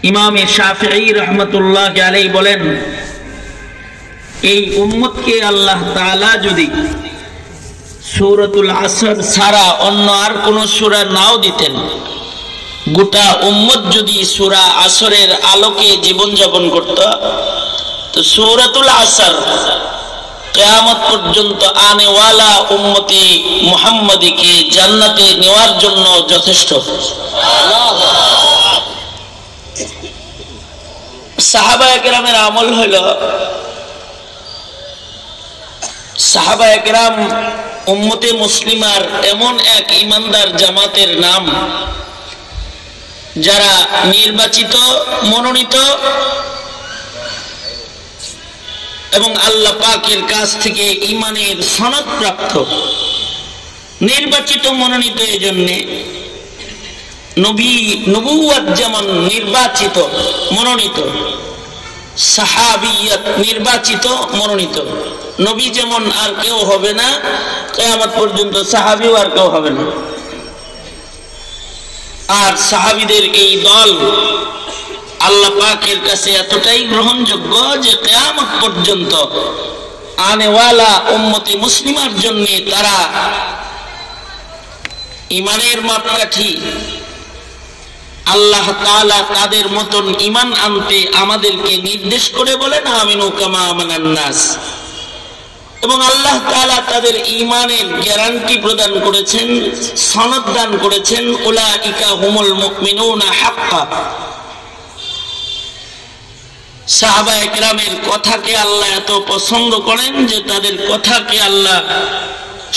ইমাম শাফিঈ রাহমাতুল্লাহি আলাইহি বলেন, এই উম্মতকে আল্লাহ তাআলা যদি সূরাতুল আসর ছাড়া অন্য আর কোন সূরা নাও দিতেন, গোটা উম্মত যদি সূরা আসরের আলোকে জীবন যাপন করত, তো সূরাতুল আসর কিয়ামত পর্যন্ত আনেওয়ালা উম্মতি মুহাম্মাদীকে জান্নাতে নেওয়ার জন্য যথেষ্ট। সাহাবায়ে কেরামের আমল হলো, সাহাবায়ে কেরাম উম্মতে মুসলিমার এমন এক ইমানদার জামাতের নাম, যারা নির্বাচিত, মনোনীত এবং আল্লাহ পাকের কাছ থেকে ঈমানের সনদ প্রাপ্ত। নির্বাচিত, মনোনীত এজন্যে নবুয়ত যেমন নির্বাচিত, মনোনীত, সাহাবিয়ত নির্বাচিত, মনোনীত। নবী যেমন আর কেউ হবে না কিয়ামত পর্যন্ত, সাহাবিও আর কেউ হবে না। আর সাহাবীদের এই দল আল্লাহ পাকের কাছে এতটাই গ্রহণযোগ্য যে কিয়ামত পর্যন্ত আনেওয়ালা উম্মতি মুসলিমার জন্য তারা ঈমানের মাপকাঠি। আল্লাহ তাআলা তাদের মতন ঈমান আনতে আমাদেরকে নির্দেশ করে বলেন, আমিনু কামা আমানান নাস। এবং আল্লাহ তাআলা তাদের ঈমানের গ্যারান্টি প্রদান করেছেন, সনদ দান করেছেন, উলাইকা হুমুল মুমিনুনা হাক্কা। সাহাবায়ে কেরামের কথাকে আল্লাহ এত পছন্দ করেন যে তাদের কথাকে আল্লাহ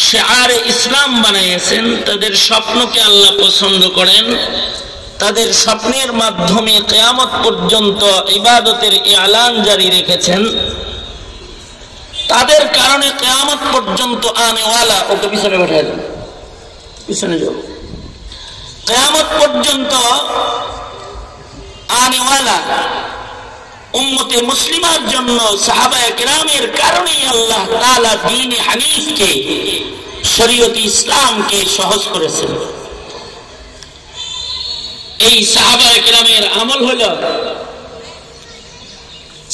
শিআরে ইসলাম বানিয়েছেন। তাদের স্বপ্নকে আল্লাহ পছন্দ করেন, তাদের স্বপ্নের মাধ্যমে কিয়ামত পর্যন্ত ইবাদতের ইলান জারি রেখেছেন। তাদের কারণে কিয়ামত পর্যন্ত আনেওয়ালা, ওকে পিছনে বসায় দেন, পিছনে যাও, কিয়ামত পর্যন্ত আনেওয়ালা উম্মতে মুসলিমার জন্য সাহাবায়ে কেরামের কারণেই আল্লাহ তাআলা দ্বীন হানিফকে, শরীয়ত ইসলামকে সহজ করেছেন। এই সাহাবায়ে কেরামের আমল হলো,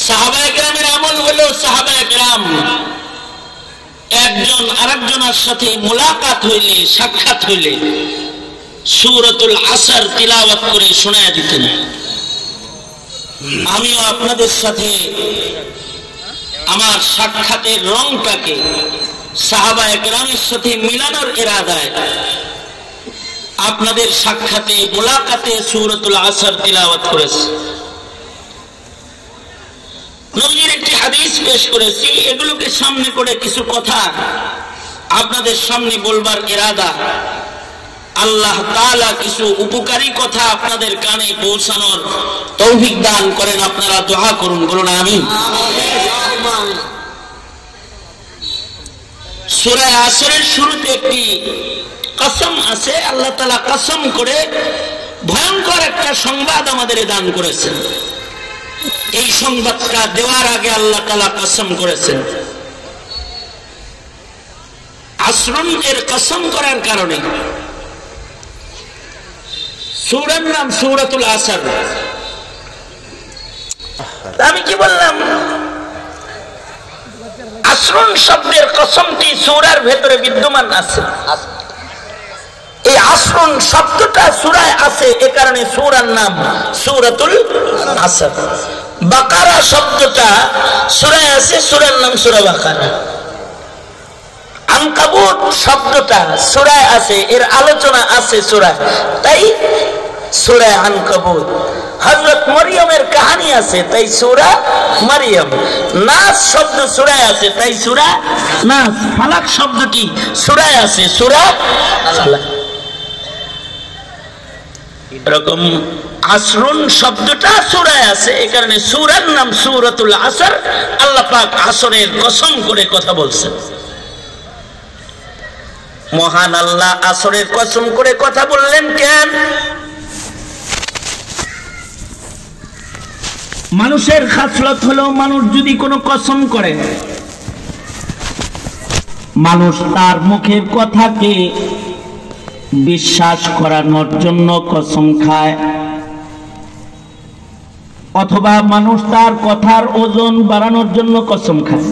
সাহাবায়ে কেরামের আমল হলো, সাহাবায়ে কেরাম একজন আরেকজনের সাথে মুলাকাত হইলে, সাক্ষাৎ হইলে সূরাতুল আসর তিলাওয়াত করে শোনায়া দিতেন। আমিও আপনাদের সাথে আমার সাক্ষাতের রংটাকে সাহাবায়ে কেরামের সাথে মিলানোর ইরাদায় আপনাদের সাক্ষাতে, মুলাকাতে সূরাতুল আসর তিলাওয়াত করেছি। নবীর একটি হাদিস পেশ করেছি, এগুলোকে সামনে করে কিছু কথা আপনাদের সামনে বলবার ইরাদা। আল্লাহ তাআলা কিছু উপকারী কথা আপনাদের কানে পৌঁছানোর তৌফিক দান করেন। আপনারা দোয়া করুন, বলুন আমিন। সূরা আসরের শুরুতে একটি কসম আছে। আল্লাহ তাআলা কসম করে ভয়ঙ্কর একটা সংবাদ আমাদের দান করেছেন। এই সংবাদটা দেওয়ার আগে আল্লাহ তাআলা কসম করেছেন। আসরুন এর কসম করার কারণে সূরার নাম সূরাতুল আসর। আমি কি বললাম? আসরুন শব্দের কসমটি সূরার ভেতরে বিদ্যমান আছে। এই আসরুন শব্দটা সূরায় আছে, এ কারণে সূরার নাম সূরাতুল আসর। বাকারা শব্দটা সূরায় আছে, সূরার নাম সূরা বাকারা। আনকাবুত শব্দটা সূরায় আছে, এর আলোচনা আছে সূরায়, তাই সূরা আনকাবুত। হযরত মরিয়মের কাহিনী আছে, তাই সূরা মরিয়ম। নাস শব্দ সূরায় আছে, তাই সূরা নাস। ফালাক শব্দটি সূরায় আছে, সূরা ফালাক। এরকম আসরুন শব্দটা সূরায় আছে, এই কারণে সূরার নাম সূরাতুল আসর। আল্লাহ পাক আসরের কসম করে কথা বলছেন। মহান আল্লাহ আসরের কসম করে কথা বললেন কেন? মানুষের খাসলত হলো, মানুষ যদি কোনো কসম করে, মানুষ তার মুখের কথাকে বিশ্বাস করানোর জন্য কসম খায়। অথবা মানুষ তার কথার ওজন বাড়ানোর জন্য কসম খায়।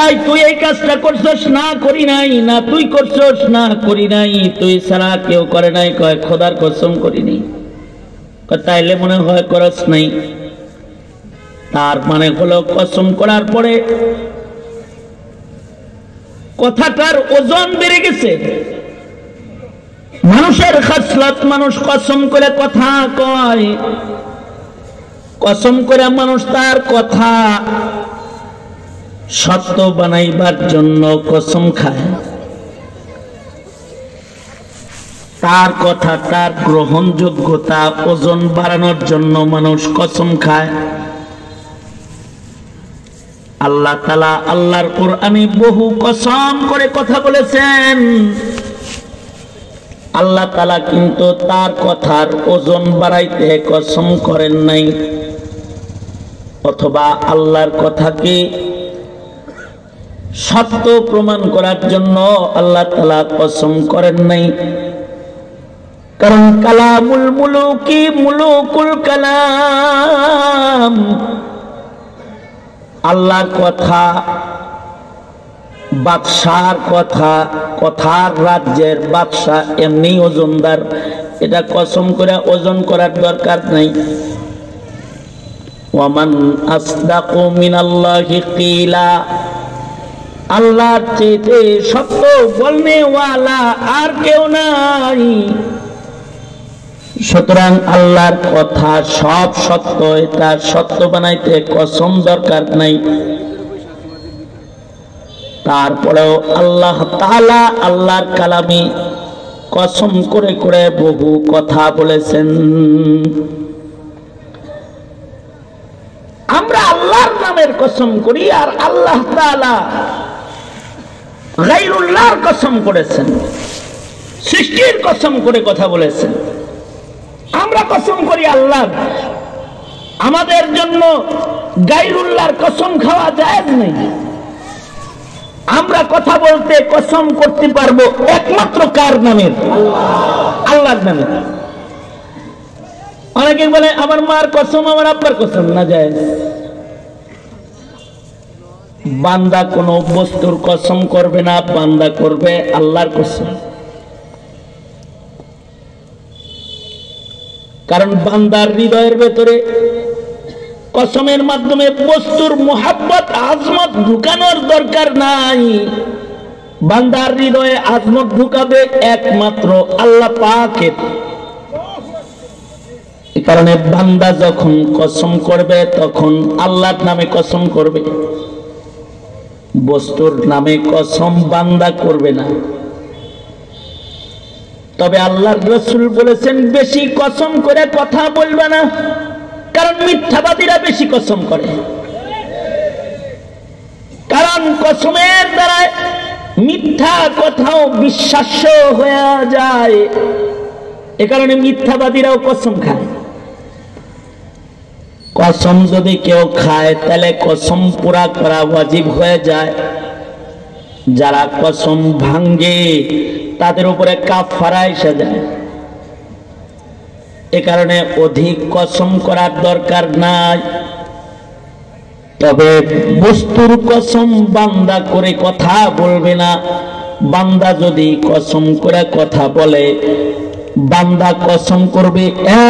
এই তুই এই কাজটা করছস, না করি নাই, না তুই করছস, না করি নাই, তুই ছাড়া কেউ করে নাই, কয় খোদার কসম করিনি। তাইলে মনে হয় করস নাই। তার মানে হলো কসম করার পরে কথাটার ওজন বেড়ে গেছে। মানুষের খাসলত, মানুষ কসম করে কথা কয়, কসম করে মানুষ তার কথা সত্য বানাইবার জন্য কসম খায়। তার কথা, তার গ্রহণযোগ্যতা, ওজন বাড়ানোর জন্য মানুষ কসম খায়। আল্লাহ তাআলা আল্লাহর কোরআনে বহু কসম করে কথা বলেছেন। আল্লাহ তাআলা কিন্তু তার কথার ওজন বাড়াইতে কসম করেন নাই, অথবা আল্লাহর কথাকে সত্য প্রমাণ করার জন্য আল্লাহ তাআলা কসম করেন নাই। কারণ কালামুল মুলুকি মুলুকুল কালাম, আল্লাহর কথা, বাদশার কথা, কথার রাজ্যের বাদশা এমনি ওজনদার, এটা কসম করে ওজন করার দরকার নাই। ওয়ামান আসদাকু মিনাল্লাহি কিলা, আল্লাহর চেয়ে সত্য বলনেওয়ালা আর কেউ নাই। সুতরাং আল্লাহর কথা সব সত্য, এটা সত্য বানাইতে কসম দরকার নাই। তারপরেও আল্লাহ তাআলা আল্লাহর কালামে কসম করে করে বহু কথা বলেছেন। আমরা আল্লাহর নামের কসম করি, আর আল্লাহ তাআলা গায়রুল্লাহর কসম করেছেন, সৃষ্টির কসম করে কথা বলেছেন। আমরা কসম করি আল্লাহর, আমাদের জন্য গায়রুল্লাহর কসম খাওয়া জায়েজ নেই। আমরা কথা বলতে কসম করতে পারবো একমাত্র কার নামের? আল্লাহর নামে। অনেকে বলে আমার মার কসম, আমার আব্বার কসম, না জায়েজ। বান্দা কোনো বস্তুর কসম করবে না, বান্দা করবে আল্লাহর কসম। কারণ বান্দার হৃদয়ের ভেতরে কসমের মাধ্যমে বস্তুর মুহাব্বত, আজমত ঢুকানোর দরকার নাই। বান্দার হৃদয়ে আজমত ঢুকাবে একমাত্র আল্লাহ পাকের। এই কারণে বান্দা যখন কসম করবে তখন আল্লাহর নামে কসম করবে, বস্তুর নামে কসম বান্দা করবে না। তবে আল্লাহর রাসূল বলেছেন বেশি কসম করে কথা বলবে না, কারণ মিথ্যাবাদীরা বেশি কসম করে। কারণ কসমের দ্বারা মিথ্যা কথাও বিশ্বাস্য হয়ে যায়, এ কারণে মিথ্যাবাদীরাও কসম খায়। কসম যদি কেউ খায় তাহলে কসম পুরা করা ওয়াজিব হয়ে যায়। যারা কসম ভাঙ্গে তাদের উপরে কাফারা এসে যায়। এ কারণে অধিক কসম করার দরকার নাই। তবে বস্তুর কসম বান্দা করে কথা বলবে না। বান্দা যদি কসম করে কথা বলে, বান্দা কসম করবে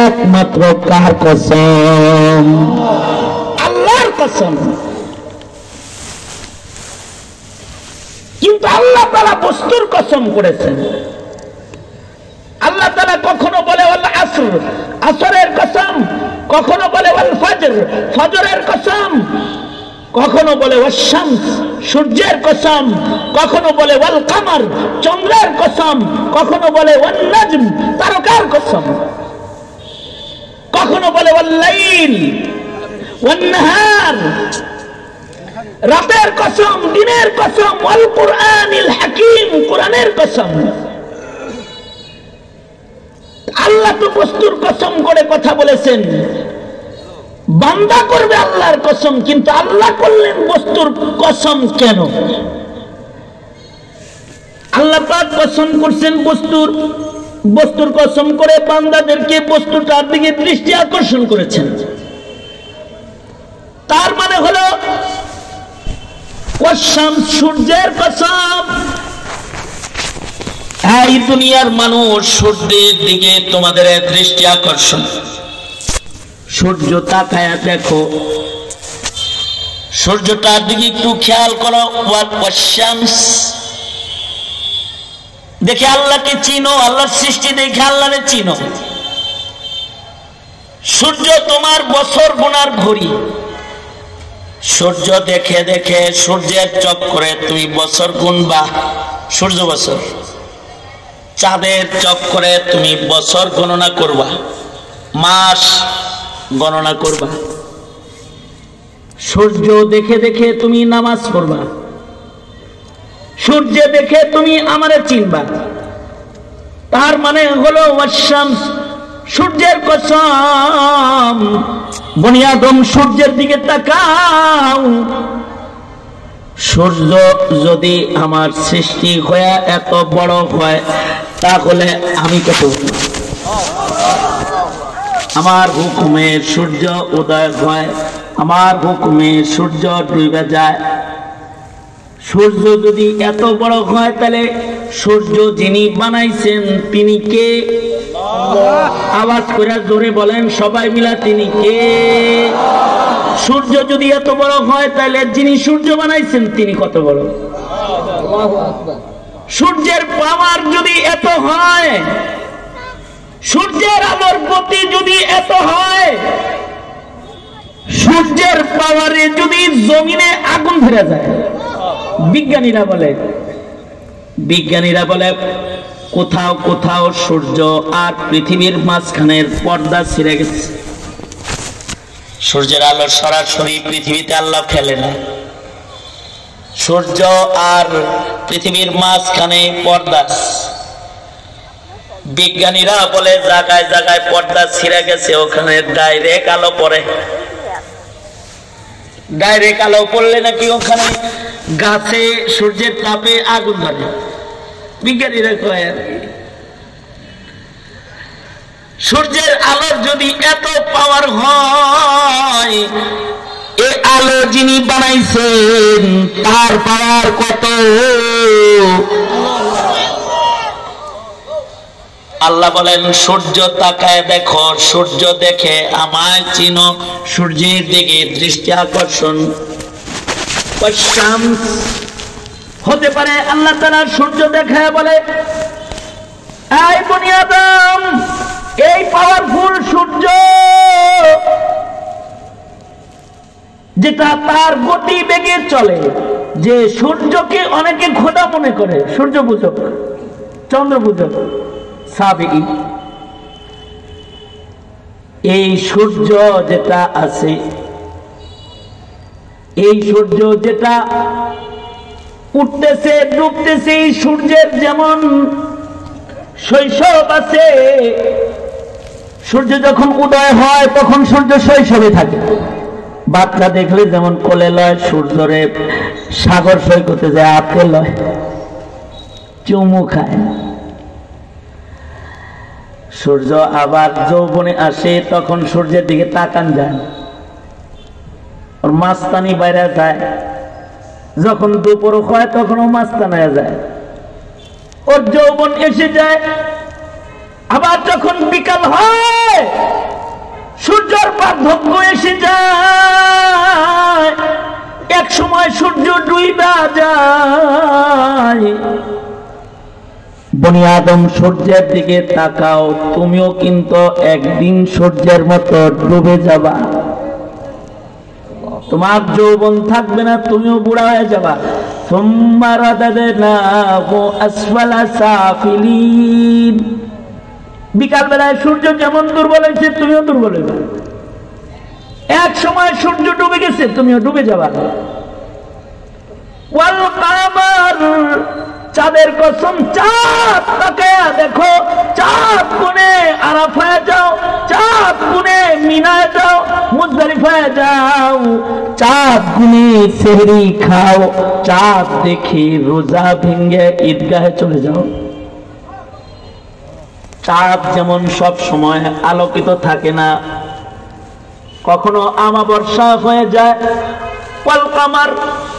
একমাত্র কার কসম? আল্লাহর কসম। কিন্তু আল্লাহ তাআলা বস্তুর কসম করেছেন। আল্লাহ তাআলা কখনো বলে ওয়াল আসর, আসরের কসম, কখনো বলে ওয়াল ফজর, ফজরের কসম, কখনো বলে ওয়াশ শামস, সূর্যের কসম, কখনো বলে ওয়াল কমর, চন্দ্রের কসম, কখনো বলে ওয়ান নাজম, তারকার কসম, কখনো বলে ওয়াল লাইল ওয়ান নাহার, রাতের কসম, দিনের কসম, ওয়াল কুরআনিল হাকিম, কোরআনের কসম। আল্লাহ তো বস্তুর কসম করে কথা বলেছেন, বান্দা করবে আল্লাহর কসম, কিন্তু আল্লাহ করলেন বস্তুর কসম কেন? আল্লাহ পাক কসম করছেন বস্তুর, বস্তুর কসম করে বান্দাদেরকে বস্তুটার দিকে দৃষ্টি আকর্ষণ করেছেন। তার মানে হলো কসম, সূর্যের কসম। এই দুনিয়ার মানুষ সূর্যের দিকে তোমাদের দৃষ্টি আকর্ষণ। সূর্য তাকায়া দেখো, সূর্যটার দিকে একটু খেয়াল করো। দেখে আল্লাহকে চিনো, আল্লাহর সৃষ্টি দেখে আল্লাহরে চিনো। সূর্য তোমার বছর গোনার ঘড়ি। সূর্য দেখে দেখে সূর্যের চক্করে তুমি বছর গুনবা, সূর্য বছর। চাঁদের চক্করে তুমি বছর গণনা করবা, মাস গণনা করবা। সূর্য দেখে দেখে তুমি নামাজ পড়বা, সূর্য দেখে তুমি আমারে চিনবা। তার মানে হলো ওয়াশামস, সূর্যের কসম। বনি আদম সূর্যের দিকে তাকাও। সূর্য যদি আমার সৃষ্টি হয়ে এত বড় হয়, তাহলে আমি কত? আমার হুকুমে সূর্য উদয় হয়, আমার হুকুমে সূর্য ডুবে যায়। সূর্য যদি এত বড় হয়, তাহলে সূর্য যিনি বানাইছেন তিনি কে? আওয়াজ করে জোরে বলেন সবাই মিলা, তিনি কে? সূর্য যদি এত বড় হয়, তাহলে যিনি সূর্য বানাইছেন তিনি কত বড়? সূর্যের পাওয়ার যদি এত হয়, সূর্যের আলোর গতি যদি এত হয়, সূর্যের পাওয়ারে যদি জমিনে আগুন ধরে যায়, বিজ্ঞানীরা বলে কোথাও কোথাও সূর্য আর পৃথিবীর মাঝখানের পর্দা ছিঁড়ে গেছে। সূর্যের আলো সরাসরি পৃথিবীতে আল্লাহ ফেলে না, সূর্য আর পৃথিবীর মাঝখানে পর্দা। বিজ্ঞানীরা বলে জায়গায় জায়গায় পর্দা ছিঁড়ে গেছে, ওখানে ডাইরেক্ট আলো পড়ে। ডাইরেক্ট আলো পড়লে নাকি ওখানে গাছে সূর্যের তাপে আগুন ধরে। বিজ্ঞানীরা কয় সূর্যের আলোর যদি এত পাওয়ার হয়, এই আলো যিনি বানাইছেন তার পাওয়ার কত? আল্লাহ বলেন সূর্য তাকায় দেখো, সূর্য দেখে আমায় চিনো, সূর্যের দিকে দৃষ্টি আকর্ষণ। হতে পারে আল্লাহ তাআলা সূর্য দেখায় বলে, এই বনি আদম, এই পাওয়ারফুল সূর্য যেটা তার গতি বেগে চলে, যে সূর্যকে অনেকে খোদা মনে করে, সূর্য পূজক, চন্দ্র পূজক, সাবিই। এই সূর্য যেটা আছে, এই সূর্য যেটা উঠতেছে ডুবতেছে, এই সূর্যের যেমন শৈশব আছে, সূর্য যখন উদয় হয় তখন সূর্য শৈশবে থাকে। বাচ্চা দেখলে যেমন কোলে লয়, সূর্যরে সাগর সৈকতে যায় আপে লয়, চুমু খায়। সূর্য আবার যৌবনে আসে, তখন সূর্যের দিকে তাকান যায়, ওর মাস্তানি বাইরে যায়। যখন দুপুর হয় তখন ও মাস্তানায় যায়, ওর যৌবন এসে যায়। আবার যখন বিকাল হয় সূর্যের পার্থক্য এসে যায়, এক সময় সূর্য ডুইবা যায়। বনি আদম সূর্যের দিকে তাকাও, তুমিও কিন্তু একদিন সূর্যের মতো ডুবে যাবা। তোমার যৌবন থাকবে না, তুমিও বুড়া হয়ে যাবা। সুম্মা রাদাদনাহু আসফালা সাফিলিন। বিকাল বেলায় সূর্য যেমন দুর্বল হয়েছে, তুমিও দুর্বল হইবা। এক সময় সূর্য ডুবে গেছে, তুমিও ডুবে যাবা। ওয়াল কামার, চাঁদের কসম, চাঁদ তাকায়া দেখো, চাঁদ গুনে আরাফায় যাও, চাঁদ গুনে মিনায় যাও, মুজদালিফায় যাও, চাঁদ গুনে সেহরি খাও, চাঁদ দেখে রোজা ভেঙে ঈদগাহে চলে যাও। চাঁদ যেমন সব সময় আলোকিত থাকে না, কখনো আমাবর্ষা হয়ে যায়। ওয়াল কামার,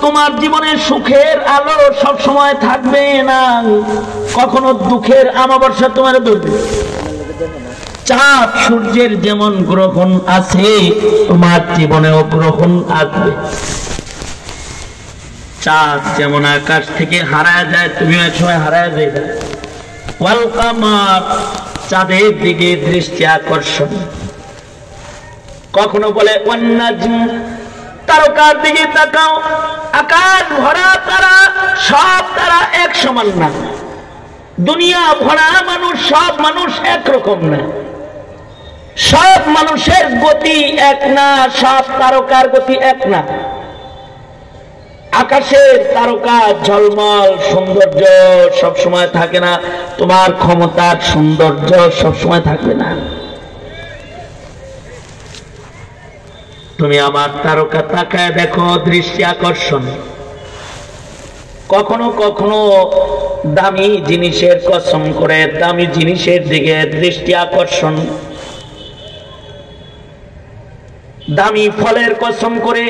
তোমার জীবনে সুখের আলো সব সময় থাকবে না, কখনো দুঃখের আমাবর্ষা তোমার ধরবে। চাঁদ সূর্যের যেমন গ্রহণ আছে, তোমার জীবনেও গ্রহণ আসবে। চাঁদ যেমন আকাশ থেকে হারায় যায়, তুমি এক সময় হারায় যাবে। ওয়াল কামার, চাঁদের দিকে দৃষ্টি আকর্ষণ। কখনো বলে ওয়ান নাজম, তারকার দিকে তাকাও, আকাশ ভরা তারা, সব তারা এক সমান না। দুনিয়া ভরা মানুষ, সব মানুষ একরকম না। সব মানুষের গতি এক না, সব তারকার গতি এক না। আকাশের তারকা ঝলমল সৌন্দর্য সব সময় থাকে না, তোমার ক্ষমতার সৌন্দর্য সব সময় থাকবে না। তুমি আমার তারকা তাকায় দেখো, দৃষ্টি আকর্ষণ। কখনো কখনো দামি জিনিসের কসম করে দামি জিনিসের দিকে দৃষ্টি আকর্ষণ। দামি ফলের কসম করে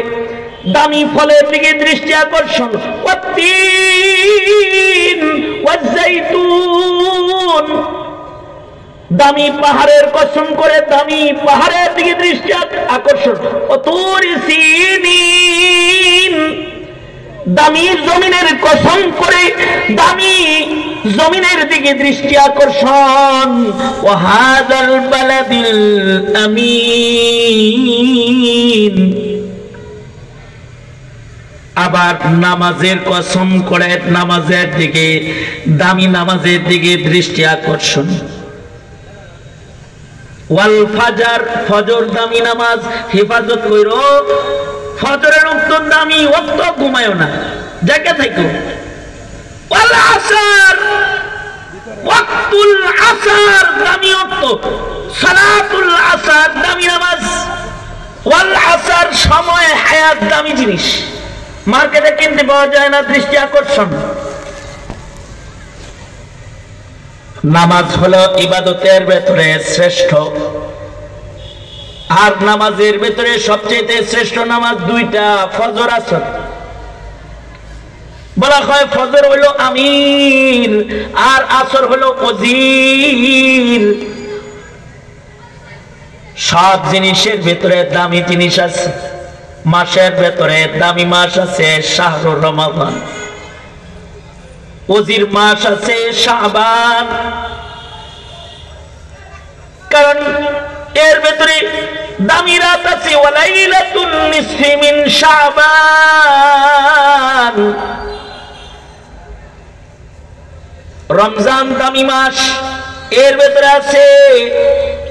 দামি ফলের দিকে দৃষ্টি আকর্ষণ। ওয়াত্তিন ওয়াজ্জাইতুন, দামি পাহাড়ের কসম করে দামি পাহাড়ের দিকে দৃষ্টি আকর্ষণ। ওয়াতুর সিনিন, দামি জমিনের কসম করে দামি জমিনের দিকে দৃষ্টি আকর্ষণ। ওয়াহাদাল বালাদিল আমিন, আবার নামাজের কসম করে নামাজের দিকে দামি নামাজের দিকে দৃষ্টি আকর্ষণ। ওয়াল ফাজর, ফজর দামি নামাজ, হেফাজত কইরো। ফজরের ওয়াক্ত দামি ওয়াক্ত, ঘুমায়ও না, জায়গা থাকো। ওয়াল আসর, ওয়াক্তুল আসর দামি ওয়াক্ত, সালাতুল আসর দামি নামাজ। ওয়াল আসর, সময় হায়াত দামি জিনিস, মার্কেটে কিনতে পাওয়া যায় না, দৃষ্টি আকর্ষণ। নামাজ হলো ইবাদতের ভেতরে শ্রেষ্ঠ, আর নামাজের ভেতরে সবচেয়ে শ্রেষ্ঠ নামাজ দুইটা, ফজর আসর। বলা হয় ফজর হলো আমির আর আসর হলো ওজির। সব জিনিসের ভেতরে দামি জিনিস আছে। মাসের ভেতরে দামি মাস আছে শাহরুর রমাদান, ওজির মাস আছে শাবান, কারণ এর ভেতরে দামি রাত আছে ওয়ালাইলাতুন নিসফি মিন শাবান। রমজান দামি মাস, এর ভেতরে আছে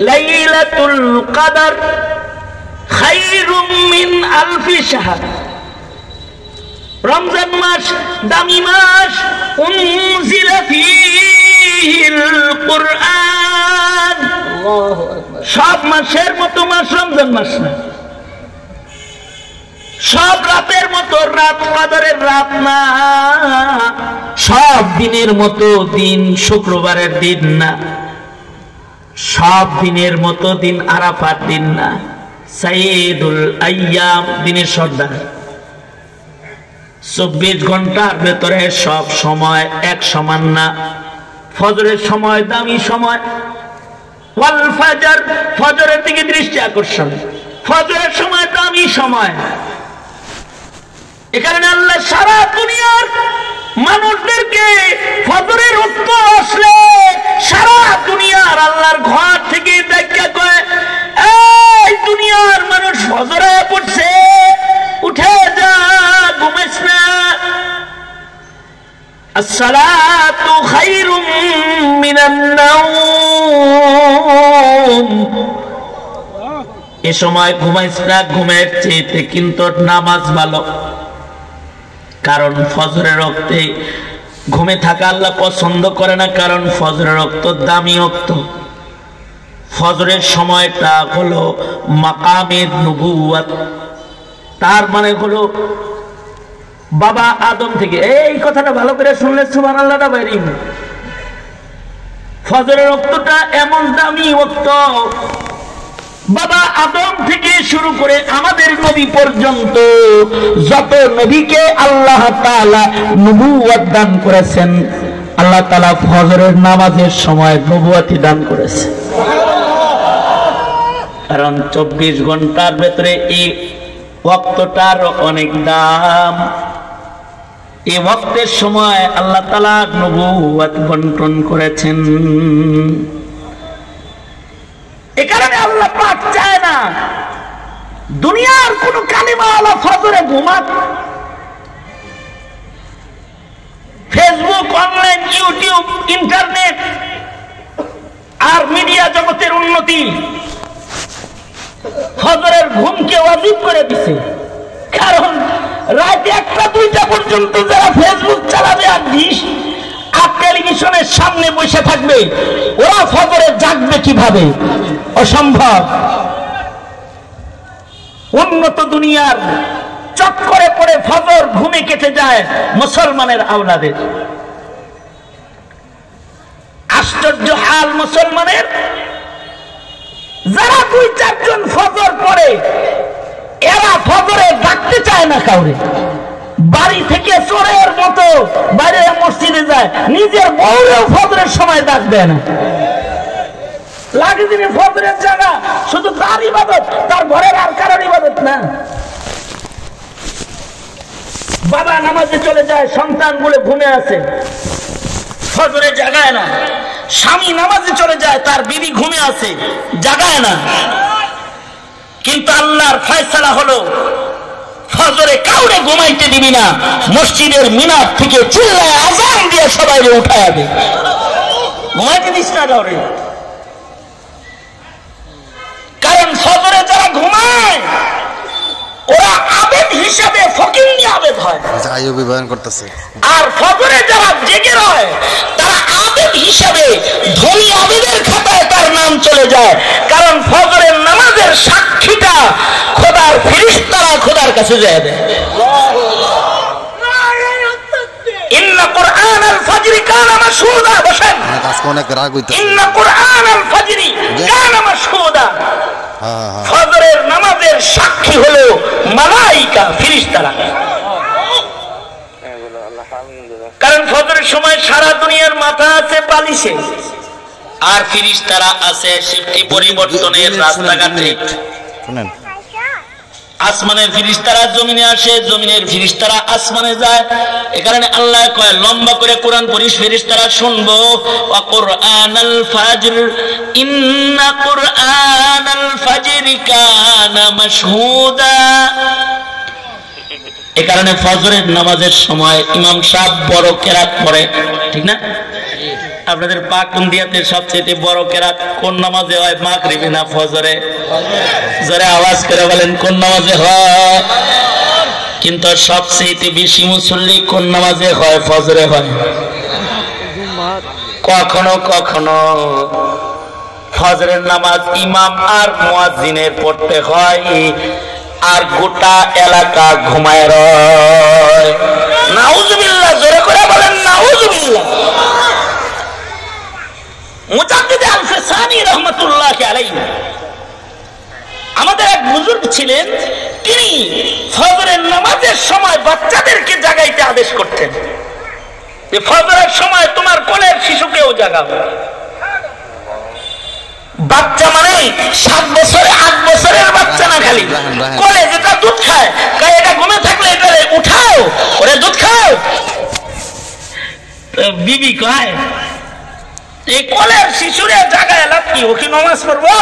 লাইলাতুল কদর খায়রুম মিন আলফি শাহর। রমজান মাস দামি মাস, উনজিলা ফীহিল কুরআন। সব মাসের মতো মাস রমজান মাস না, সব রাতের মতো রাত কদরের রাত না, সব দিনের মতো দিন শুক্রবারের দিন না, সব দিনের মতো দিন আরাফার দিন না। সাইয়্যিদুল আইয়াম, দিনের সর্দার। 24 ঘন্টার ভেতরে সব সময় এক সমান না। ফজরের সময় দামি সময়। ওয়াল ফাজর, ফজরের দিকে দৃষ্টি আকর্ষণ। ফজরের সময় দামি সময়। এখানে আল্লাহ সারা দুনিয়ার মানুষদেরকে ফজরের ওয়াক্ত আসলে সারা দুনিয়ার আল্লাহর ঘর থেকে দেখা কয়, এই দুনিয়ার মানুষ ফজরে পড়ছে, উঠে যা, ঘুমাইস না। আসসালাতু খায়রুম মিনান নাওম, এ সময় ঘুমাইস না, ঘুমের চেয়ে কিন্তু নামাজ ভালো। কারণ ফজরের রক্তে ঘুমে থাকা আল্লাহ পছন্দ করে না, কারণ ফজরের রক্ত দামি রক্ত। ফজরের সময়টা হলো মাকামে নবুয়ত, তার মানে হলো বাবা আদম থেকে। এই কথাটা ভালো করে শুনলে সুবহানাল্লাহটা বাইরে। ফজরের ওয়াক্তটা এমন দামি ওয়াক্ত, বাবা আদম থেকে শুরু করে আমাদের নবী পর্যন্ত যত নবীকে আল্লাহ তাআলা নবুয়ত দান করেছেন, আল্লাহ তাআলা ফজরের নামাজের সময় নবুয়তি দান করেছে। কারণ 24 ঘন্টার ভেতরে এই ওয়াক্তটার অনেক দাম। এই ওয়াক্তের সময় আল্লাহ তাআলা নবুয়ত বন্টন করেছেন। এ কারণে আল্লাহ পাক চায় না দুনিয়ার কোন কালিমাওয়ালা ফজরে ঘুমাক। ফেসবুক, অনলাইন, ইউটিউব, ইন্টারনেট আর মিডিয়া জগতের উন্নতি ফজরের ঘুমকে ওয়াজিব করে দিছে। কারণ রাত 1টা-2টা পর্যন্ত যারা ফেসবুক চালাবে আর টেলিভিশনের সামনে বসে থাকবে, ওরা ফজরে জাগবে কিভাবে? অসম্ভব। উন্নত দুনিয়ার চক্করে পড়ে ফজর ঘুমে কেটে যায় মুসলমানের আওলাদের। আশ্চর্য হাল মুসলমানের, যারা 2-4 জন ফজর পড়ে এরা ফজরে ডাকতে চায় না কাউরে। বাড়ি থেকে চোরের মতো বাইরে মসজিদে যায়, নিজের বউরেও ফজরের সময় ডাক দেয় না। লাগে দিনে ফজরের জায়গা শুধু তার ইবাদত, তার ঘরের আর কারোর ইবাদত না। বাবা নামাজে চলে যায়, সন্তানগুলো ঘুমে আছে, ফজরে জাগায় না। স্বামী নামাজে চলে যায়, তার বিবি ঘুমে আছে, জাগায় না। কিন্তু আল্লাহর ফয়সালা হলো ফজরে কাউরে ঘুমাইতে দিবি না, মসজিদের মিনার থেকে চিল্লায় আযান দিয়ে সবাই উঠায় দে, ঘুমাইতে দিস না কাউরে। কারণ ফজরে যারা ঘুমায় ওরা আবেদ হিসাবে ফকিন্নি আবেদ হয়, আর ফজরে যারা জেগে রয় তারা আবেদ হিসাবে ধনী আবেদের খাতায় তার নাম চলে যায়। কারণ ফজরের নামাজের সাক্ষীটা খোদার ফেরেশতারা খোদার কাছে যায় দেয়। ইন্না কুরআনাল ফাজরি কানা মাশহুদা। বসেন, ইন্না কুরআনাল ফাজরি কানা মাশহুদা। ফজরের নামাজের সাক্ষী হলো মালাইকা, ফেরেশতারা। কারণ ফজরের সময় সারা দুনিয়ার মাথা আছে বালিশে, আর ফেরেশতারা আছে শিফটি পরিবর্তনের রাস্তাঘাটে। শুনেন, আসমানের ফেরেশতারা জমিনে আসে, জমিনের ফেরেশতারা আসমানে যায়। এই কারণে আল্লাহ কয় লম্বা করে কোরআন পড়িস, ফেরেশতারা শুনবো। ওয়া কুরআনাল ফাজর ইন্না কুরআনাল ফাজরি কানা মাশহুদা। এই কারণে ফজরের নামাজের সময় ইমাম সাহেব বড় কেরাত পড়ে, ঠিক না? আপনাদের পাকুন্দিয়াতে সবচেয়ে বড় কেরাত কোন নামাজে হয়? মাগরিবে না ফজরে? জোরে আওয়াজ করে বলেন, কোন নামাজে হয়? কিন্তু সবচেয়ে বেশি মুসল্লি কোন নামাজে হয়? ফজরে হয়। কখনো কখনো ফজরের নামাজ ইমাম আর মুয়াজ্জিনের পড়তে হয়, আর গোটা এলাকা ঘুমায় রয়। নাউজুবিল্লাহ, জোরে করে বলেন নাউজুবিল্লাহ। মুজাদ্দিদ আল-ফিসানি রাহমাতুল্লাহ আলাইহি আমাদের এক বুজুর্গ ছিলেন, তিনি ফজরের নামাজের সময় বাচ্চাদেরকে জাগাইতে আদেশ করতেন যে ফজরের সময় তোমার কোলের শিশুকেও জাগাবো। বাচ্চা মানে 7 বছর 8 বছরের বাচ্চা না, খালি কোলে যেটা দুধ খায়, এটা ঘুমে থাকলে এটা উঠাও, ওরে দুধ খাও। বিবি কয় এই কোলের শিশুরে জাগায় লাভ কি, ও কি নামাজ পড়বো?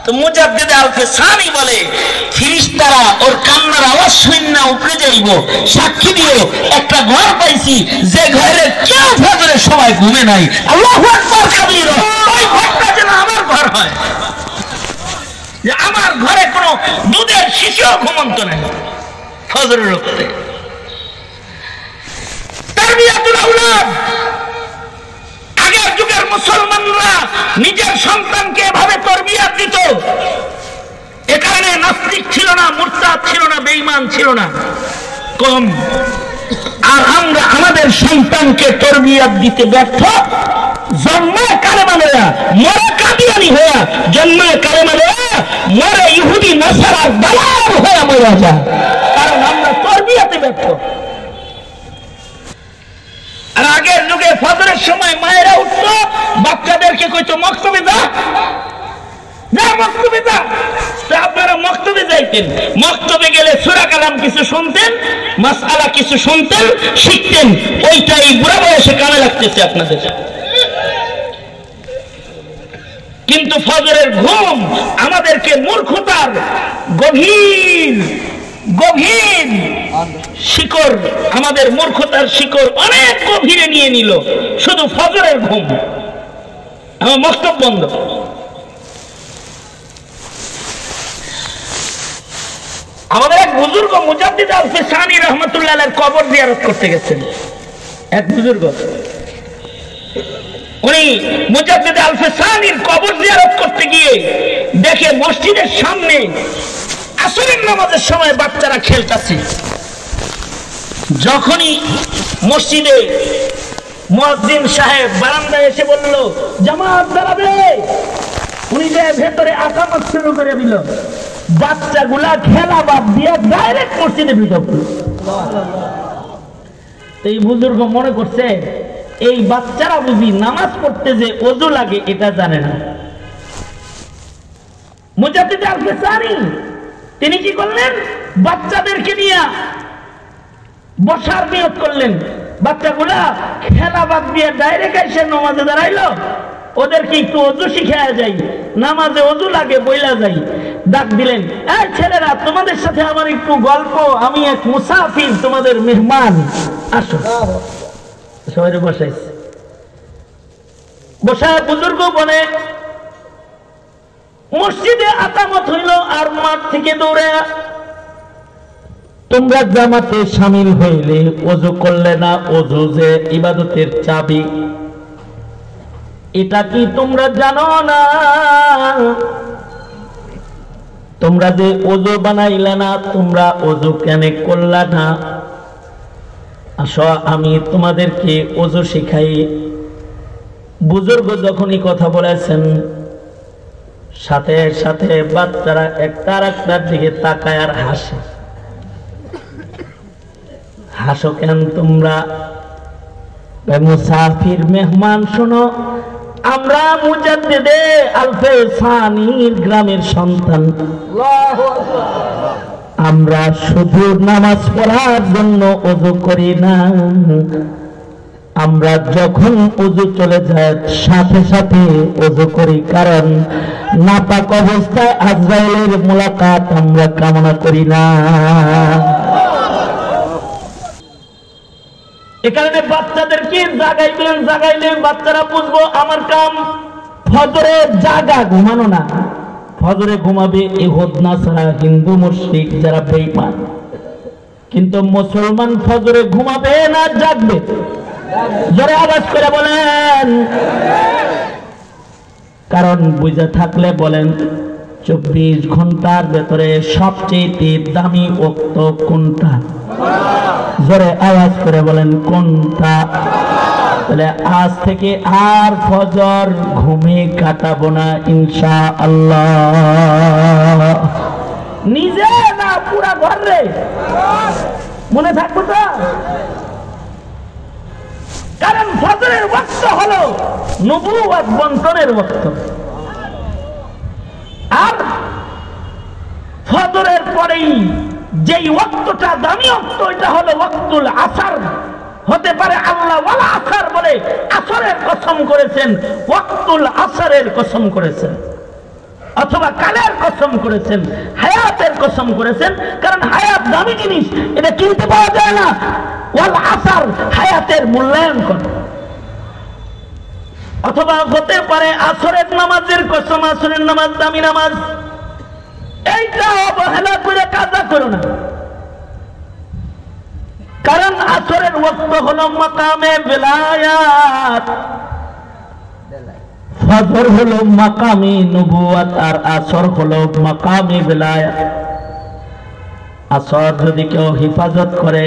তো মুজাদ্দিদ আল-ফিসানি বলে ফেরেশতারা ওর কান্নার আওয়াজ শুনে উপরে যাইব, সাক্ষী দিও একটা ঘর পাইছি যে ঘরে কেউ ফজরের সময় ঘুমে নাই। আল্লাহু আকবার কাবীরা। ওই ঘরটা যেন আমার ঘর হয়, যে আমার ঘরে কোনো দুধের শিশুও ঘুমন্ত নাই ফজরের ওয়াক্তে। তারবিয়াতুল আওলাদ, আগের যুগের মুসলমানরা নিজের সন্তানকে এভাবে তরবিয়াত দিত। এ কারণে নাস্তিক ছিল না, মুরতাদ ছিল না, বেঈমান ছিল না, কম। আর আমরা আমাদের সন্তানকে তরবিয়াত দিতে ব্যর্থ, জন্মায় কালেমা লয়া, মরে কাদিয়ানি হইয়া, জন্মায় কালেমা লয়া, মরে ইহুদি নাসারার দালাল হইয়া মরে যায়। কারণ আমরা তরবিয়াতে ব্যর্থ। আর আগের যুগে ফজরের সময় মায়েরা উঠতো, বাচ্চাদেরকে কইতো মক্তবে যা, যা মক্তবে যা। আপনারা মক্তবে যাইতেন, মক্তবে গেলে সূরা কালাম কিছু শুনতেন, মাসআলা কিছু শুনতেন, শিখতেন। ওইটাই বুড়া বয়সে কামে লাগতেছে আপনাদের। কিন্তু ফজরের ঘুম আমাদেরকে মূর্খতার গভীর গভীর শিকড়, আমাদের মূর্খতার শিকড় অনেক গভীরে নিয়ে নিল। শুধু ফজরের ঘুম, আমার মক্তব বন্ধ। আমাদের এক বুজুর্গ মুজাদ্দিদ আলফে সানি রহমতুল্লাহ আলাইহির কবর জিয়ারত করতে গেছেন। এক বুজুর্গ, উনি মুজাদ্দিদ আলফে সানির কবর জিয়ারত করতে গিয়ে দেখে মসজিদের সামনে আসরের নামাজের সময় বাচ্চারা খেলতেছে। যখনই মসজিদে মুয়াজ্জিন সাহেব বারান্দায় এসে বলল জামাত দাঁড়াবে, উনি যে ভেতরে আকামত শুরু করে দিল। বাচ্চাগুলা খেলা বাদ দিয়ে ডাইরেক্ট মসজিদে ঢুকে পড়ল। এই বুজুর্গ মনে করছে এই বাচ্চারা বুঝি নামাজ পড়তে যে ওযু লাগে এটা জানে না। মুজাদ্দিদ আলফে সানি তিনি কি করলেন, বাচ্চাদেরকে নিয়ে বসার নিয়ত করলেন। বাচ্চাগুলা খেলা বাদ দিয়ে ডাইরেক্ট এসে নামাজে দাঁড়াইলো। ওদেরকে একটু ওযু শিখায়া যাই, নামাজে ওযু লাগে বইলা যাই। ডাক দিলেন, এই ছেলেরা, তোমাদের সাথে আমার একটু গল্প, আমি এক মুসাফির, তোমাদের মেহমান, আসো। সবাই বসাইছে। বসায় বুজুর্গ বলে, মসজিদে আকামত হইল আর মাঠ থেকে দৌড়ে তোমরা জামাতে শামিল হইলে ওযু করলে না। ওযু যে ইবাদতের চাবি, এটা কি তোমরা জানো না? তোমরা যে ওযু বানাইলে না, তোমরা ওযু কেন করলা না? আসো আমি তোমাদেরকে ওযু শিখাই। বুজুর্গ যখনই কথা বলেছেন, সাথে সাথে বাচ্চারা একটা আরেকটার দিকে তাকায় আর হাসে। হাসো কেন তোমরা? মুসাফির মেহমান, শোনো, আমরা মুজাদ্দিদে আলফে সানির গ্রামের সন্তান। আমরা শুধু নামাজ পড়ার জন্য ওযু করি না, আমরা যখন ওযু চলে যায় সাথে সাথে ওযু করি। কারণ নাপাক অবস্থায় আজরাইলের মুলাকাত আমরা কামনা করি না। এ কারণে বাচ্চাদেরকে জাগাইলে বাচ্চারা বুঝবো আমার কাম ফজরে জাগা, ঘুমানো না। ফজরে ঘুমাবে ইহুদ নাসারা, হিন্দু মুশরিক যারা বেঈমান। কিন্তু মুসলমান ফজরে ঘুমাবে না, জাগবে। জোরে আওয়াজ করে বলেন। কারণ বুঝে থাকলে বলেন 24 ঘন্টার ভেতরে সবচেয়ে দামি ওয়াক্ত কোনটা? জোরে আওয়াজ করে বলেন কোনটা? তাহলে আজ থেকে আর ফজর ঘুমে কাটাবো না ইনশাআল্লাহ। নিজে না পুরা ঘরে মনে থাকবো তো। কারণ ফজরের ওয়াক্ত হলো নবুয়ত বন্টনের ওয়াক্ত। আর ফজরের পরেই যেই ওয়াক্তটা দামি ওয়াক্ত, এটা হলো ওয়াক্তুল আসর। হতে পারে আল্লাহ ওয়ালা আসর বলে আসরের কসম করেছেন, ওয়াক্তুল আসরের কসম করেছেন, অথবা কালের কসম করেছেন, হায়াতের কসম করেছেন। কারণ হায়াত দামি জিনিস, এটা কিনতে পাওয়া যায় না। ওয়াল আসর, হায়াতের মূল্যায়ন করে। অথবা হতে পারে আসরের নামাজের কসম, আসরের নামাজ দামি নামাজ, এইটা অবহেলা করে কাজা করো না। কারণ আসরের ওয়াক্ত হলো মাকামে বেলায়াত, ফজর হলো মাকামে নবুয়ত, আর আসর হলো মাকামে বেলায়াত। আসর যদি কেউ হেফাজত করে,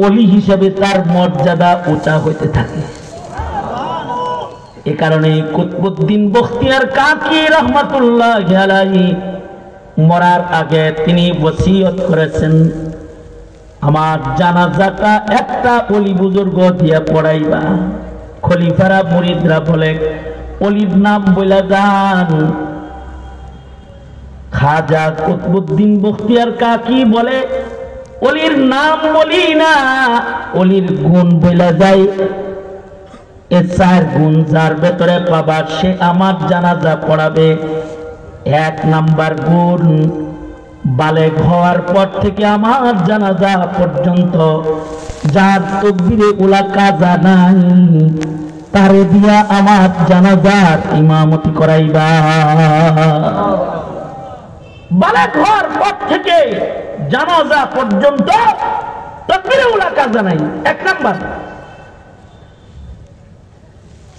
ওলি হিসেবে তার মর্যাদা উঁচা হইতে থাকে। এ কারণে কুতবুদ্দিন বখতিয়ার কাকি রহমাতুল্লাহ আলাইহি মরার আগে তিনি ওসিয়ত করেছেন, আমার জানাজাটা একটা ওলি বুজুর্গ দিয়া পড়াইবা। খলিফারা মুরিদরা বলে ওলির নাম বইলা যান। খাজা কুতবুদ্দিন বখতিয়ার কাকি বলে ওলির নাম বলি না, ওলির গুণ বইলা যায়। এ 4 গুণ যার ভেতরে পাবা সে আমার জানাজা পড়াবে। 1 নাম্বার গুণ, বালেগ হওয়ার পর থেকে আমার জানাজা পর্যন্ত যার তাকবীরে উলা কাজা নাই তারে দিয়া আমার জানাজার ইমামতি করাইবা। বালেগ হওয়ার পর থেকে জানাজা পর্যন্ত তাকবীরে উলা কাজা নাই। 1 নাম্বার।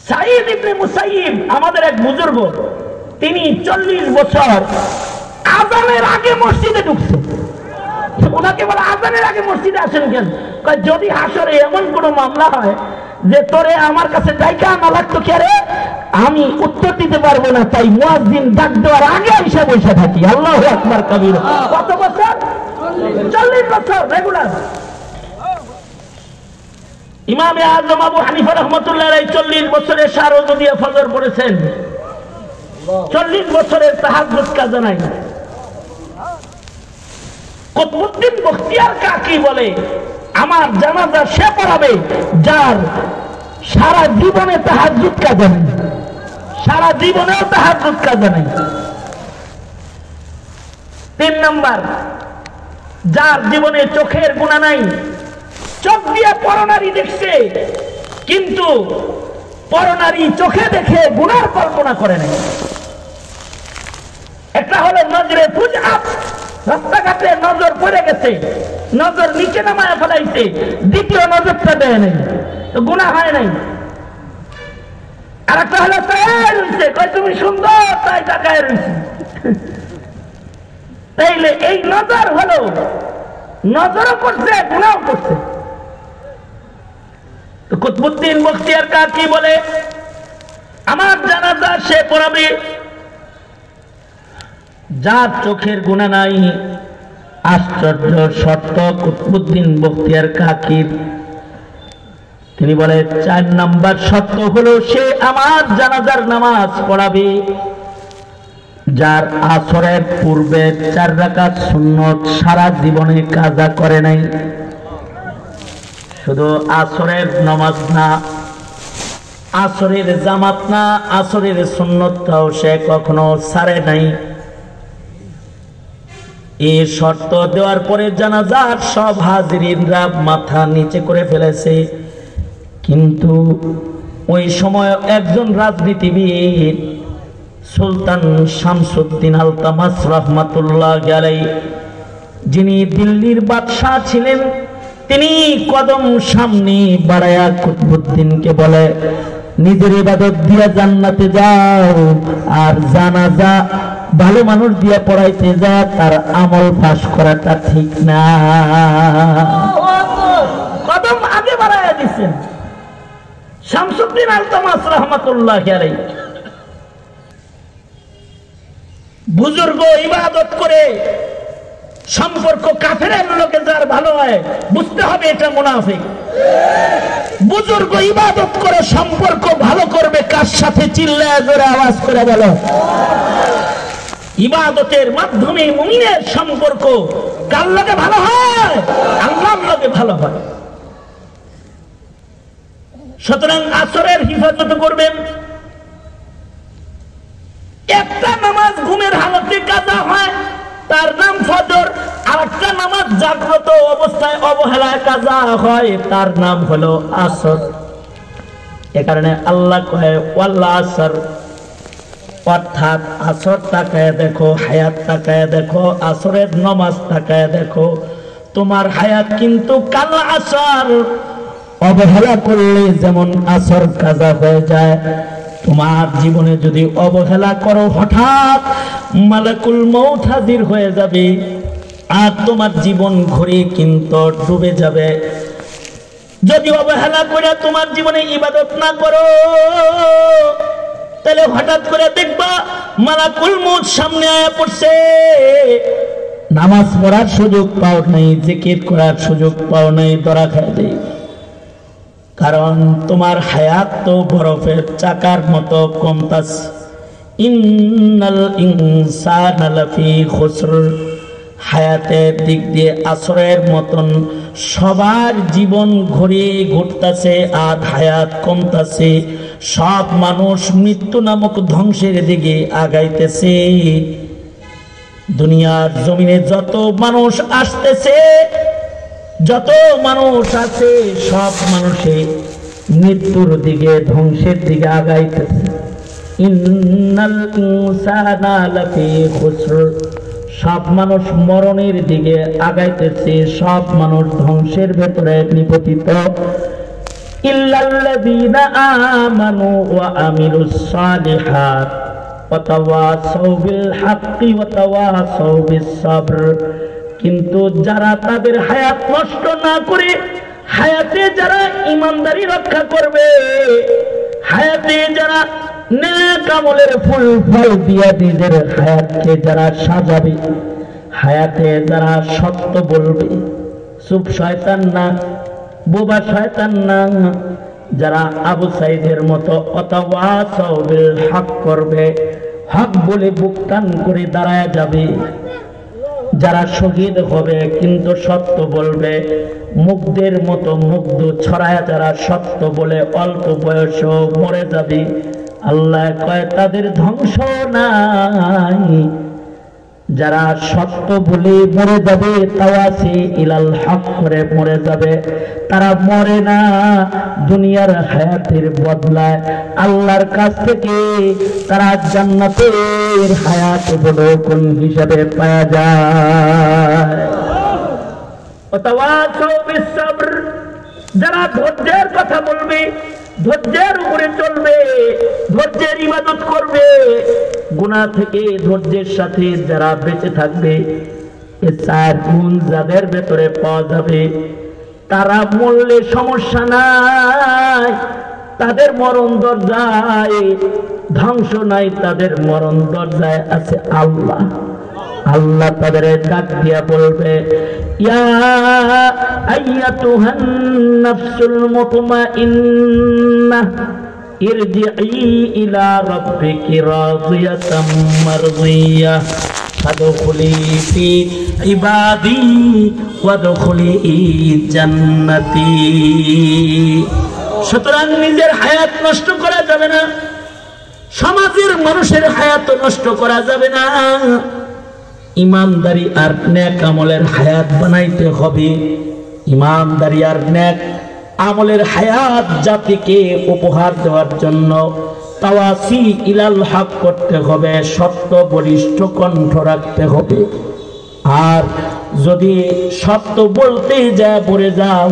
সাঈদ ইবনে মুসাইয়িব আমাদের এক বুজুর্গ, তিনি 40 বছর আযানের আগে মসজিদে ঢুকছে। ওনাকে বলে আযানের আগে মসজিদে আসেন কেন? কয় যদি হাসরে এমন কোন মামলা হয় যে তোরে আমার কাছে ডাইকা না লাগতো কে রে, আমি উত্তর দিতে পারবো না, তাই মুয়াজ্জিন ডাক দেওয়ার আগে এসে বসে থাকি। আল্লাহু আকবার কবীর। কত বছর? 40 বছর রেগুলার। ইমামে আযম আবু হানিফা রাহমাতুল্লাহ আলাইহি 40 বছরের শারদ দিয়া ফজর পড়েছেন, 40 বছরের তাহাজ্জুদ কাজা নাই। কুতবুদ্দিন বখতিয়ার কাকি বলে আমার জানাজা সে পড়াবে যার সারা জীবনে তাহাজ্জুদ কাজা নাই, সারা জীবনেও তাহাজ্জুদ কাজা নাই। 3 নাম্বার, যার জীবনে চোখের গুনাহ নাই, চোখ দিয়ে পরনারী দেখছে কিন্তু পরনারী চোখে দেখে গুনার কল্পনা করে নাই। একটা হলো নজরে ফুজআত, রাস্তাঘাটে নজর পড়ে গেছে, নজর নিচে নামায় ফেলাইছে, দ্বিতীয় নজরটা দেয় নাই, গুনাহ হয় নাই। আর একটা হলো তাকায় রইছে, কই তুমি সুন্দর তাই তাকায় রইছে। তাইলে এই নজর হলো নজরও করছে গুনাহও করছে। কুতবুদ্দিন বখতিয়ার কাকি বলে আমার জানাজা সে পড়াবে যার চোখের গুনাহ নাই। আশ্চর্য সত্য কুতবুদ্দিন বখতিয়ার কাকির। তিনি বলে 4 নাম্বার সত্য হলো সে আমার জানাজার নামাজ পড়াবে যার আসরের পূর্বে 4 রাকাত সুন্নত সারা জীবনে কাজা করে নাই। শুধু আসরের নামাজ না, আসরের জামাত না, আসরের সুন্নতটাও সে কখনো ছাড়ে নাই। এই শর্ত দেওয়ার পরে জানাজার সব হাজিরিনরা মাথা নিচে করে ফেলেছে। কিন্তু ওই সময় একজন রাজনীতিবিদ সুলতান শামসুদ্দিন আলতামাস রাহমাতুল্লাহ আলাইহি, যিনি দিল্লির বাদশাহ ছিলেন, তিনি কদম সামনে বাড়ায়া কুতবুদ্দিনকে বলে নিজের ইবাদত দিয়া জান্নাতে যাও, আর জানাজা ভালো মানুষ দিয়া পড়াইতে যা, তার আমল পাস করাটা ঠিক না। কদম আগে বাড়ায়া দিচ্ছেন শামসুদ্দিন আলতামাস রাহমাতুল্লাহ আলাইহি। বুজুর্গ ইবাদত করে সম্পর্ক কাফেরের লোকে যার ভালো হয় বুঝতে হবে এটা মুনাফিক। বুজুর্গ ইবাদত করে সম্পর্ক ভালো করবে কার সাথে? চিল্লায় জোরে আওয়াজ করে বলো। ইবাদতের মাধ্যমে মুমিনের সম্পর্ক কার লগে ভালো হয়? আল্লাহর লগে ভালো হয়। সুতরাং আসরের হিফাজত করবেন। একটা নামাজ ঘুমের হালতে কাজা হয়, তার নাম ফজর। আর একটা নামাজ জাগ্রত অবস্থায় অবহেলায় কাজা হয়, তার নাম হলো আসর। এ কারণে আল্লাহ কয় ওয়াল্লা আসর, অর্থাৎ আসর তাকায় দেখো, হায়াত তাকায় দেখো, আসরের নামাজ তাকায় দেখো, তোমার হায়াত কিন্তু কাল আসর। অবহেলা করলে যেমন আসর কাজা হয়ে যায়, তোমার জীবনে যদি অবহেলা করো হঠাৎ মালাকুল মউত হাজির হয়ে যাবে আর তোমার জীবন ঘুরে কিন্তু ডুবে যাবে। যদি অবহেলা করে তোমার জীবনে ইবাদত না করো, তাহলে হঠাৎ করে দেখবা মালাকুল মউত সামনে আয়া পড়ছে, নামাজ পড়ার সুযোগ পাও নাই, জিকির করার সুযোগ পাও নাই, ধরা খায় দেই। কারণ তোমার হায়াত তো বরফের চাকার মতো কমতাছে। ইন্নাল ইনসানা লাফি খুসর, হায়াতের দিক দিয়ে আসরের মতন সবার জীবন ঘুরে ঘুরতেছে আর হায়াত কমতাছে। সব মানুষ মৃত্যু নামক ধ্বংসের দিকে আগাইতেছে। দুনিয়ার জমিনে যত মানুষ আসতেছে, যত মানুষ আছে, সব মানুষে মৃত্যুর দিকে, ধ্বংসের দিকে আগাইতেছে। ইন্নাল ইনসানা লাফি খুসর, সব মানুষ মরণের দিকে আগাইতেছে, সব মানুষ ধ্বংসের ভেতরে নিপতিত। ইল্লাল্লাযীনা আমানু ওয়া আমিলুস সালিহাত ওয়া তাওয়াসাউ বিল হাক্কি ওয়া তাওয়াসাউ বিস সাবর, কিন্তু যারা তাদের হায়াত নষ্ট না করে হায়াতে যারা ঈমানদারি রক্ষা করবে, হায়াতে যারা নেক আমলের ফুল ফল দিয়া নিজের হায়াতকে যারা সাজাবে, হায়াতে যারা সত্য বলবে, চুপ শয়তান না, বোবা শয়তান না, যারা আবু সাইদের মতো ওয়াতাওয়াসাউ বিল হক করবে, হক বলে বুক টান করে দাঁড়ায় যাবে, যারা শহীদ হবে কিন্তু সত্য বলবে, মুগ্ধের মতো মুগ্ধ ছড়ায় যারা সত্য বলে অল্প বয়সেও মরে যাবে, আল্লাহ কয় তাদের ধ্বংস নাই। যারা সত্য বলে মরে যাবে, তাওয়াসি ইলাল হক করে মরে যাবে, তারা মরে না, দুনিয়ার হায়াতের বদলায় আল্লাহর কাছ থেকে তারা জান্নাতের হায়াত বড় হিসাবে পাওয়া যায়। ওয়াতাওয়াসাউ বিস সাবর, যারা ধৈর্যের কথা বলবে, ধৈর্যের উপরে চলবে, ধৈর্যের ইবাদত করবে, গুনাহ থেকে ধৈর্যের সাথে যারা বেঁচে থাকবে, এই চার গুণ যাদের ভেতরে পাওয়া যাবে, তারা মরলে সমস্যা নাই, তাদের মরণ দরজায় ধ্বংস নাই, তাদের মরণ দরজায় আছে আল্লাহ। আল্লাহ তাদের ডাক দিয়া বলবে, ইয়া আইয়াতুহান নাফসুল মুতমাইন্নাহ ইরজিই ইলা রাব্বিকি রাদিয়াতাম মারদিয়াহ ফাদখুলি ফি ইবাদি ওয়াদখুলি জান্নাতি। সুতরাং নিজের হায়াত নষ্ট করা যাবে না, সমাজের মানুষের হায়াত নষ্ট করা যাবে না। ইমানদারি আর নেক আমলের হায়াত বানাইতে হবে। ইমানদারি আর নেক আমলের হায়াত জাতিকে উপহার দেওয়ার জন্য তাওয়াসি ইলাল হক করতে হবে, সত্য বলিষ্ঠ কণ্ঠ রাখতে হবে। আর যদি সত্য বলতে যায় পড়ে যাও,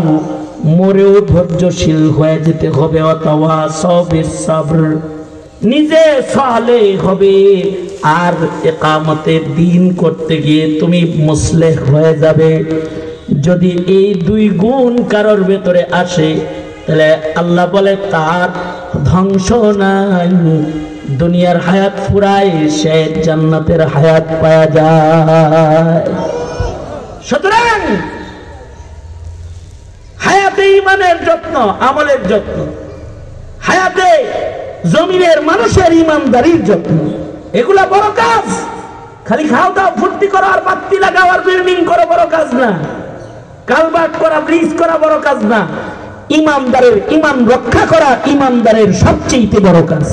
মরেও ধৈর্যশীল হয়ে যেতে হবে। ওয়াতাওয়াসাউ বিস সাবর, নিজে সালেহ হবে, আর ইকামতে দ্বীন করতে গিয়ে তুমি মুসলিহ হয়ে যাবে। যদি এই দুই গুণ কারোর ভেতরে আসে, তাহলে আল্লাহ বলে তার ধ্বংস নাই, দুনিয়ার হায়াত ফুরায়, সে জান্নাতের হায়াত পাওয়া যায়। সুতরাং হায়াতে ইমানের যত্ন, আমলের যত্ন, হায়াতে জমিনের মানুষের ইমানদারির যত্ন, এগুলা বড় কাজ। খালি খাও দাও, ফুর্তি করো আর বাতি লাগাও আর বিল্ডিং করো বড় কাজ না, কালভার্ট করা, ব্রিজ করা বড় কাজ না। ইমানদারের ইমান রক্ষা করা ইমানদারের সবচেয়ে বড় কাজ।